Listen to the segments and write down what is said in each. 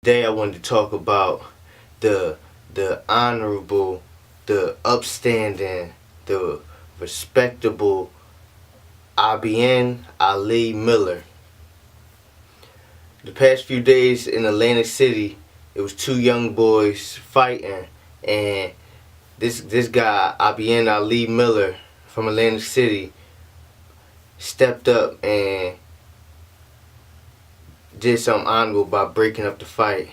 Today I wanted to talk about the honorable, the upstanding, the respectable IBN Ali Miller. The past few days in Atlantic City, it was two young boys fighting, and this guy IBN Ali Miller from Atlantic City stepped up and did something honorable by breaking up the fight.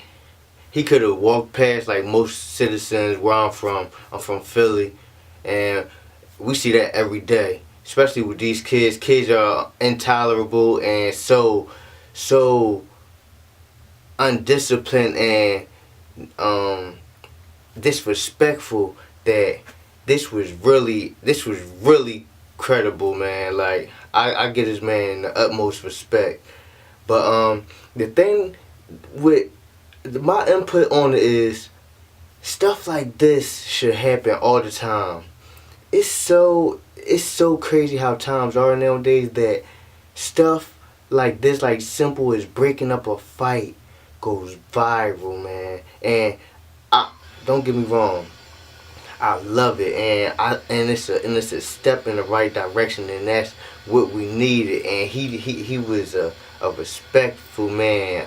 He could have walked past like most citizens where I'm from. I'm from Philly, and we see that every day, especially with these kids. Kids are intolerable and so undisciplined and disrespectful that this was really credible, man. Like I give this man the utmost respect. But the thing with my input on it is stuff like this should happen all the time. It's so crazy how times are nowadays that stuff like this, like simple as breaking up a fight, goes viral, man. And don't get me wrong, I love it, and it's a step in the right direction, and that's what we needed. And he was a respectful man,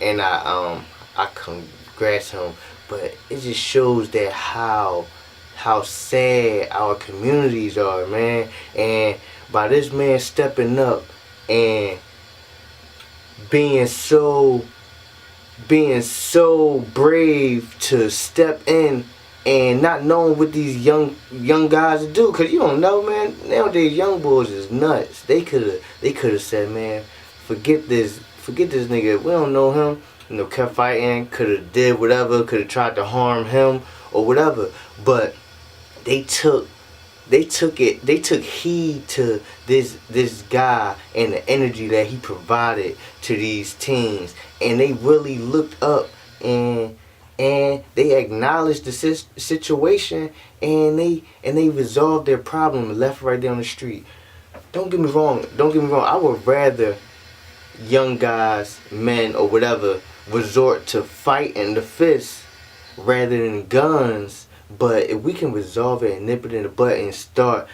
and I congrats him. But it just shows that how sad our communities are, man. And by this man stepping up and being so brave to step in and not knowing what these young guys do, cause you don't know, man. Nowadays, young boys is nuts. They could have said, man, forget this nigga. We don't know him. You know, kept fighting. Could have did whatever. Could have tried to harm him or whatever. But they took heed to this guy and the energy that he provided to these teens, and they really looked up and they acknowledged the situation, and they resolved their problem left right down the street. Don't get me wrong. I would rather young guys, men or whatever, resort to fighting the fist rather than guns. But if we can resolve it and nip it in the butt and start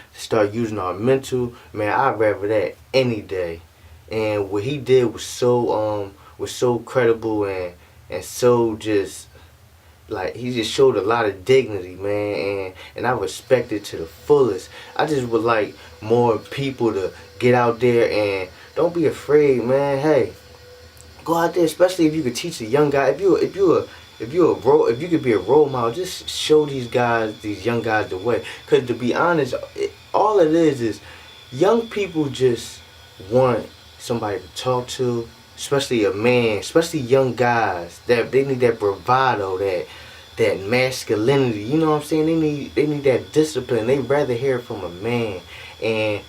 using our mental, man, I'd rather that any day. And what he did was so credible and so just like he just showed a lot of dignity, man, and I respect it to the fullest. I just would like more people to get out there and don't be afraid, man. Hey, go out there, especially if you could teach a young guy. If you could be a role model, just show these young guys the way. Cause to be honest, all it is young people just want somebody to talk to, especially a man, especially young guys. That they need that bravado, that masculinity. You know what I'm saying? They need that discipline. They rather hear it from a man. And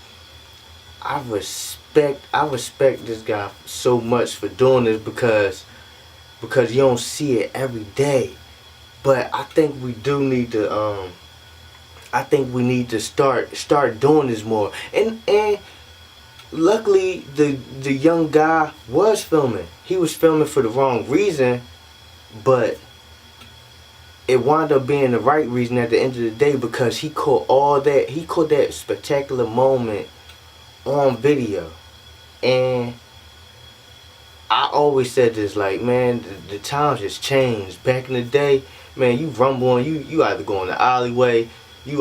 I respect this guy so much for doing this because you don't see it every day. But I think we do need to start doing this more. And luckily the young guy was filming. He was filming for the wrong reason, but it wound up being the right reason at the end of the day, because he caught that spectacular moment on video. And I always said this, like, man, the times has changed. Back in the day, man, you rumble on, you either go in the alleyway, you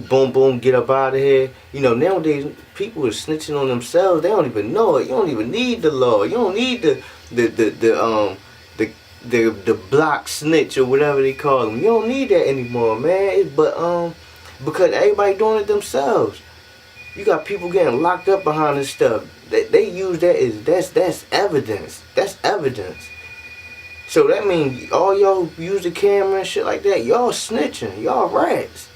boom boom, get up out of here. You know, nowadays people are snitching on themselves. They don't even know it. You don't even need the law. You don't need the block snitch or whatever they call them. You don't need that anymore, man. But because everybody doing it themselves. You got people getting locked up behind this stuff. They use that as that's evidence. That's evidence. So that means all y'all who use the camera and shit like that, y'all snitching. Y'all rats.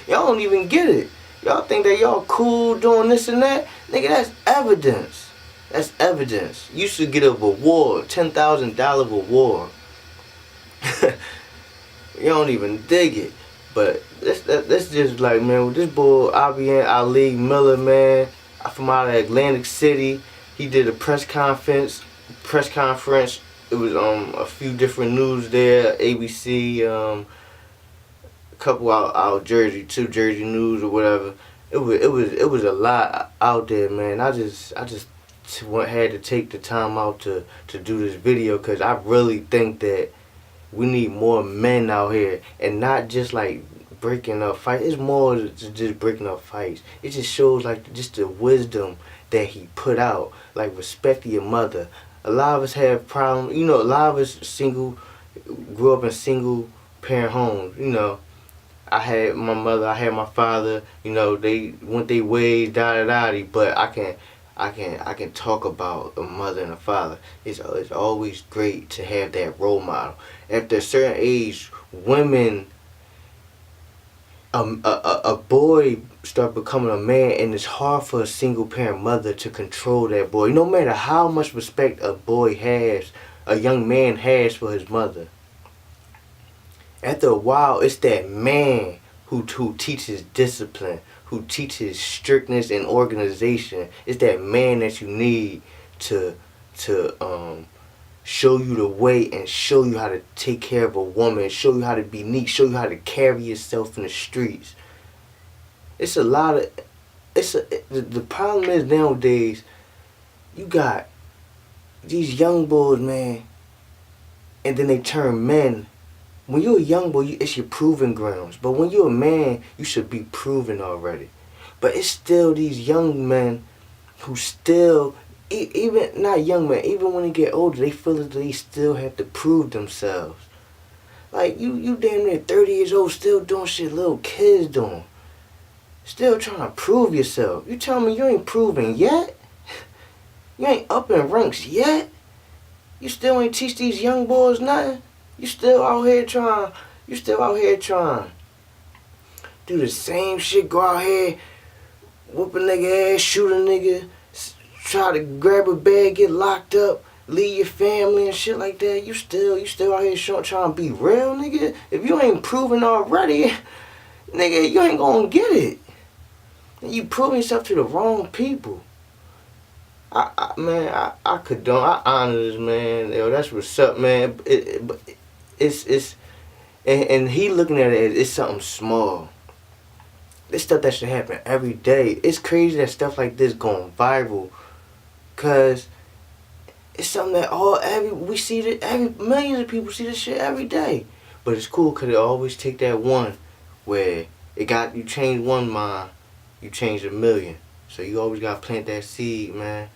Y'all don't even get it. Y'all think that y'all cool doing this and that. Nigga, that's evidence. That's evidence. You should get a reward, $10,000 reward. You don't even dig it. But that's just like, man, with this boy IBN Ali Miller, man, from out of Atlantic City, he did a press conference press conference. It was a few different news there. ABC, a couple out Jersey, two Jersey News or whatever. It was a lot out there, man. I just had to take the time out to do this video because I really think that we need more men out here and not just like breaking up fights. It's more than just breaking up fights. It just shows like just the wisdom that he put out. Like respect your mother. A lot of us have problems. You know, a lot of us grew up in single parent homes. You know, I had my mother, I had my father. You know, they went their ways, da da da. But I can talk about a mother and a father. It's always great to have that role model. After a certain age, women, a boy start becoming a man, and it's hard for a single parent mother to control that boy. No matter how much respect a young man has for his mother. After a while, it's that man who teaches discipline, who teaches strictness and organization. It's that man that you need to show you the way and show you how to take care of a woman, show you how to be neat, show you how to carry yourself in the streets. It's a lot of the problem is nowadays you got these young boys, man, and then they turn men. When you're a young boy, it's your proving grounds. But when you're a man, you should be proven already. But it's still these young men who still, even not young men, even when they get older, they feel that they still have to prove themselves. Like you damn near 30 years old, still doing shit little kids doing. Still trying to prove yourself. You tell me you ain't proven yet? You ain't up in ranks yet? You still ain't teach these young boys nothing? You still out here trying do the same shit, go out here, whoop a nigga ass, shoot a nigga, try to grab a bag, get locked up, leave your family and shit like that. You still out here trying to be real, nigga? If you ain't proven already, nigga, you ain't gonna get it. You proving yourself to the wrong people. I honor this, man. Yo, that's what's up, man. It's and he looking at it as it's something small. This stuff that should happen every day. It's crazy that stuff like this going viral, cause it's something that we see that millions of people see this shit every day. But it's cool cause it always take that one where you change one mind, you change a million. So you always gotta plant that seed, man.